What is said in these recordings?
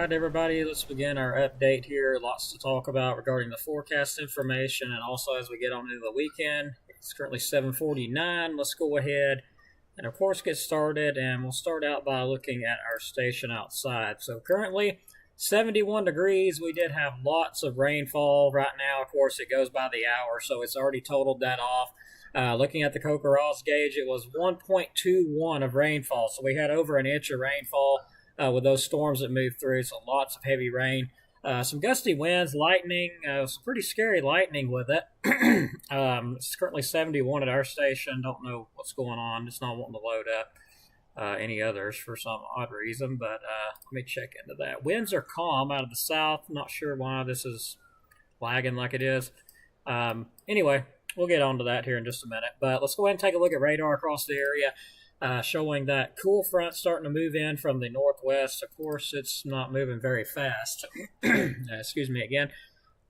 right, everybody, let's begin our update here. Lots to talk about regarding the forecast information, and also as we get on into the weekend. It's currently 7:49. Let's go ahead and, of course, get started, and we'll start out by looking at our station outside. So currently, 71 degrees. We did have lots of rainfall right now. Of course, it goes by the hour, so it's already totaled that off. Looking at the Cocorals gauge, it was 1.21 of rainfall, so we had over an inch of rainfall with those storms that moved through, so lots of heavy rain. Some gusty winds, lightning, some pretty scary lightning with it. It's currently 71 at our station. Don't know what's going on. It's not wanting to load up any others for some odd reason, but let me check into that. Winds are calm out of the south. Not sure why this is lagging like it is. Anyway, we'll get on to that here in just a minute, but let's go ahead and take a look at radar across the area. Showing that cool front starting to move in from the northwest. Of course, it's not moving very fast. Excuse me again.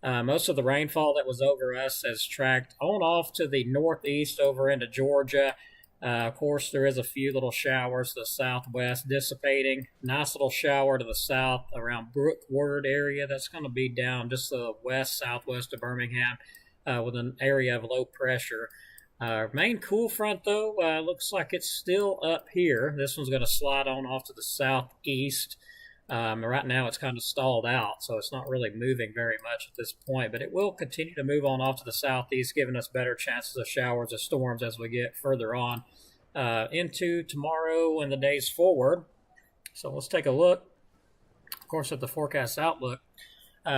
Most of the rainfall that was over us has tracked on off to the northeast over into Georgia. Of course, there is a few little showers to the southwest dissipating. Nice little shower to the south around Brookward area. That's going to be down just the west-southwest of Birmingham with an area of low pressure. Main cool front, though, looks like it's still up here. This one's going to slide on off to the southeast. Right now, it's kind of stalled out, so it's not really moving very much at this point. But it will continue to move on off to the southeast, giving us better chances of showers of storms as we get further on into tomorrow and the days forward. So let's take a look, of course, at the forecast outlook.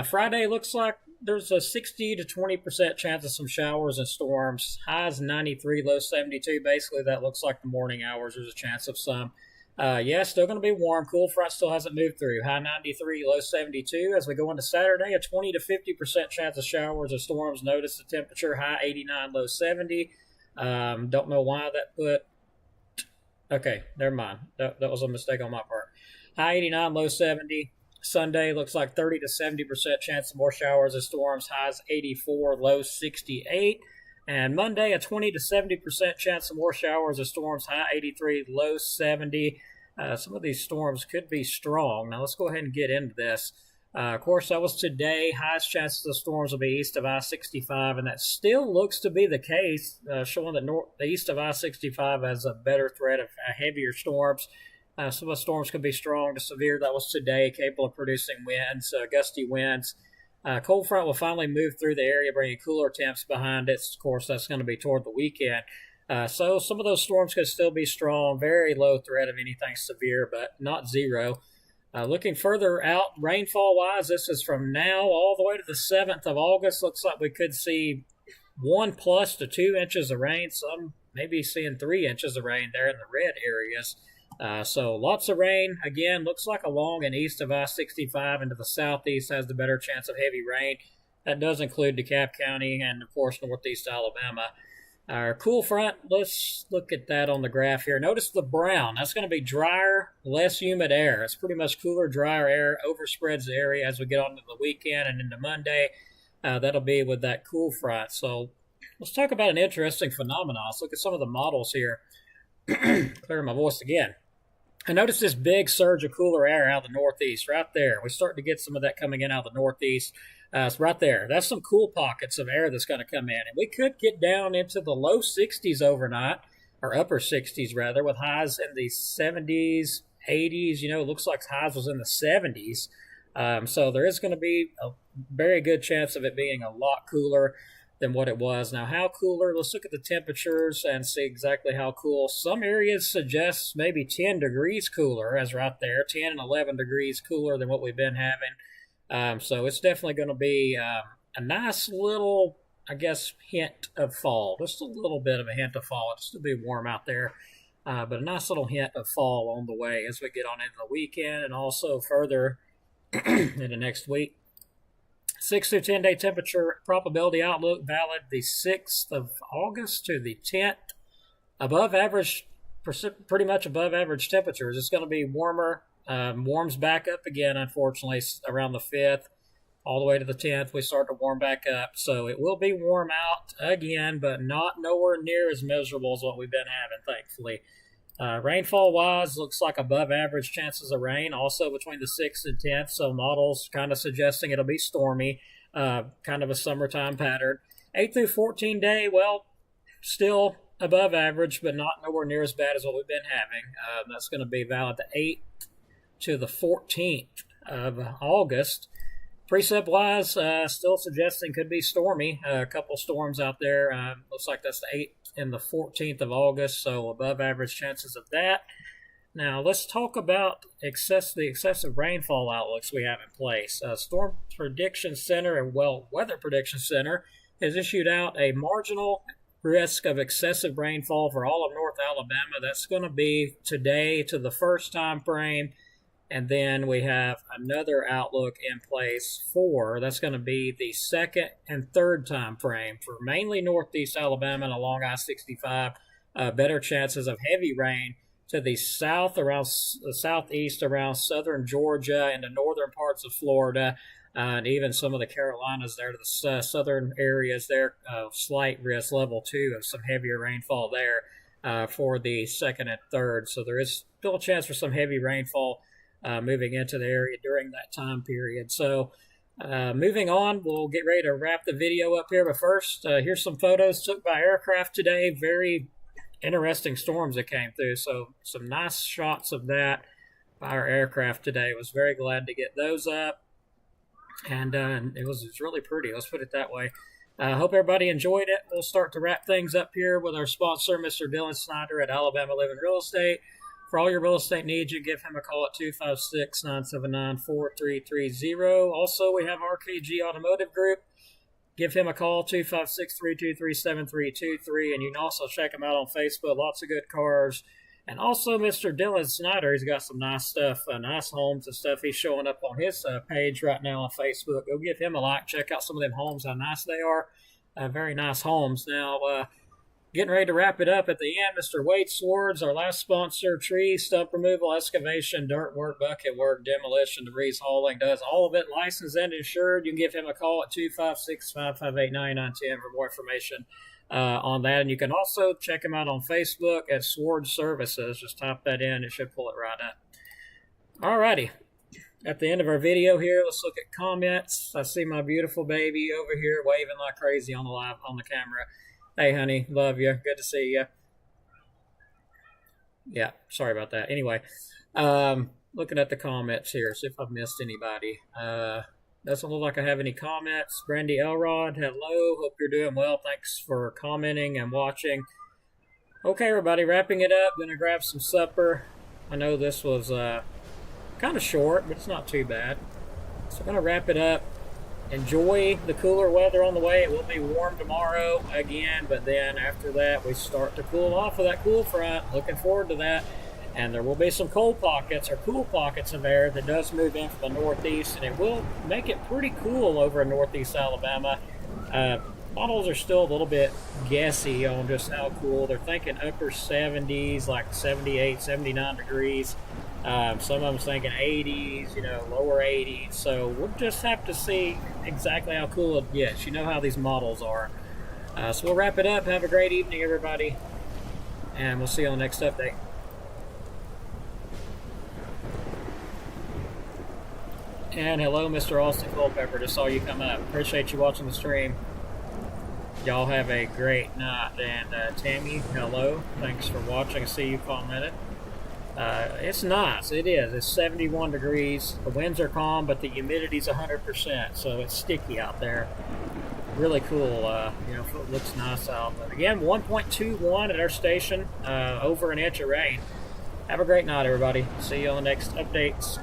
Friday looks like there's a 60 to 20% chance of some showers and storms. Highs 93, low 72. Basically, that looks like the morning hours. There's a chance of some. Still going to be warm. Cool front still hasn't moved through. High 93, low 72. As we go into Saturday, a 20 to 50% chance of showers or storms. Notice the temperature, high 89, low 70. Don't know why that put... Okay, never mind. That was a mistake on my part. High 89, low 70. Sunday looks like 30 to 70% chance of more showers and storms, highs 84, low 68. And Monday, a 20 to 70% chance of more showers and storms, high 83, low 70. Some of these storms could be strong. Now let's go ahead and get into this. Of course, that was today. Highest chances of storms will be east of I-65, and that still looks to be the case, showing that the east of I-65 has a better threat of heavier storms. Some of the storms could be strong to severe. That was today, capable of producing winds, gusty winds. Cold front will finally move through the area, bringing cooler temps behind it. Of course, that's going to be toward the weekend. So some of those storms could still be strong. Very low threat of anything severe, but not zero. Looking further out, rainfall-wise, this is from now all the way to the 7th of August. Looks like we could see 1 plus to 2 inches of rain. Some maybe seeing 3 inches of rain there in the red areas. So lots of rain. Again, looks like along and east of I-65 into the southeast has the better chance of heavy rain. That does include DeKalb County and, of course, northeast Alabama. Our cool front, let's look at that on the graph here. Notice the brown. That's going to be drier, less humid air. It's pretty much cooler, drier air overspreads the area as we get on to the weekend and into Monday. That'll be with that cool front. So let's talk about an interesting phenomenon. Let's look at some of the models here. Clear my voice again. I noticed this big surge of cooler air out of the northeast right there. We're starting to get some of that coming in out of the northeast. It's right there. That's some cool pockets of air that's going to come in. And we could get down into the low 60s overnight, or upper 60s rather, with highs in the 70s, 80s. It looks like highs was in the 70s. So there is going to be a very good chance of it being a lot cooler than what it was. Now, how cooler? Let's look at the temperatures and see exactly how cool. Some areas suggest maybe 10 degrees cooler, as right there, 10 and 11 degrees cooler than what we've been having. So it's definitely going to be a nice little, I guess, hint of fall. Just a little bit of a hint of fall. It'll still be warm out there, but a nice little hint of fall on the way as we get on into the weekend and also further into next week. 6 to 10 day temperature probability outlook valid the 6th of August to the 10th. Above average, pretty much above average temperatures. It's going to be warmer. Warms back up again, unfortunately, around the 5th. All the way to the 10th, we start to warm back up. So it will be warm out again, but not nowhere near as miserable as what we've been having, thankfully. Rainfall wise, looks like above average chances of rain, also between the 6th and 10th. So models kind of suggesting it'll be stormy, kind of a summertime pattern. 8 through 14 day, well, still above average, but not nowhere near as bad as what we've been having. That's going to be valid the 8th to the 14th of August. Precip wise, still suggesting could be stormy. A couple storms out there. Looks like that's the 8th and the 14th of August, so above average chances of that. Now, let's talk about the excessive rainfall outlooks we have in place. Storm Prediction Center and Weather Prediction Center has issued out a marginal risk of excessive rainfall for all of North Alabama. That's going to be today to the first time frame. And then we have another outlook in place that's going to be the second and third time frame for mainly northeast Alabama and along I-65. Better chances of heavy rain to the south, around the southeast, around southern Georgia and the northern parts of Florida, and even some of the Carolinas there to the southern areas there. Slight risk, level 2 of some heavier rainfall there for the second and third. So there is still a chance for some heavy rainfall moving into the area during that time period. So moving on, we'll get ready to wrap the video up here. But first, here's some photos took by aircraft today. Very interesting storms that came through. So some nice shots of that by our aircraft today. Was very glad to get those up. And it was really pretty. Let's put it that way. I hope everybody enjoyed it. We'll start to wrap things up here with our sponsor, Mr. Dylan Snyder at Alabama Living Real Estate. For all your real estate needs, you give him a call at 256-979-4330. Also, we have RKG Automotive Group. Give him a call, 256-323-7323. And you can also check him out on Facebook. Lots of good cars. And also, Mr. Dylan Snyder, he's got some nice stuff, nice homes and stuff. He's showing up on his page right now on Facebook. Go give him a like. Check out some of them homes, how nice they are. Very nice homes. Now, getting ready to wrap it up at the end, Mr. Wade Swords, our last sponsor, tree, stump removal, excavation, dirt work, bucket work, demolition, debris hauling, does all of it, licensed and insured. You can give him a call at 256-558-9910 for more information on that. And you can also check him out on Facebook at Sword Services. Just type that in. It should pull it right up. All righty. At the end of our video here, let's look at comments. I see my beautiful baby over here waving like crazy on the camera. Hey, honey, love you. Good to see you. Yeah, sorry about that. Anyway, looking at the comments here, see if I've missed anybody. Doesn't look like I have any comments. Brandy Elrod, hello. Hope you're doing well. Thanks for commenting and watching. Okay, everybody, wrapping it up. Gonna grab some supper. I know this was kind of short, but it's not too bad. So I'm gonna wrap it up. Enjoy the cooler weather on the way. It will be warm tomorrow again, but then after that, we start to cool off of that cool front. Looking forward to that. And there will be some cold pockets or cool pockets of air that does move in from the northeast, and it will make it pretty cool over in northeast Alabama. Models are still a little bit guessy on just how cool. They're thinking upper 70s, like 78, 79 degrees. Some of them thinking 80s, lower 80s. So we'll just have to see exactly how cool it gets. You know how these models are. So we'll wrap it up. Have a great evening, everybody. And we'll see you on the next update. And hello, Mr. Austin Culpepper. Just saw you come up. Appreciate you watching the stream. Y'all have a great night. And Tammy, hello. Thanks for watching. See you commented. It's nice. It is. It's 71 degrees. The winds are calm, but the humidity's 100%, so it's sticky out there. Really cool. It looks nice out. But again, 1.21 at our station. Over an inch of rain. Have a great night, everybody. See you on the next updates.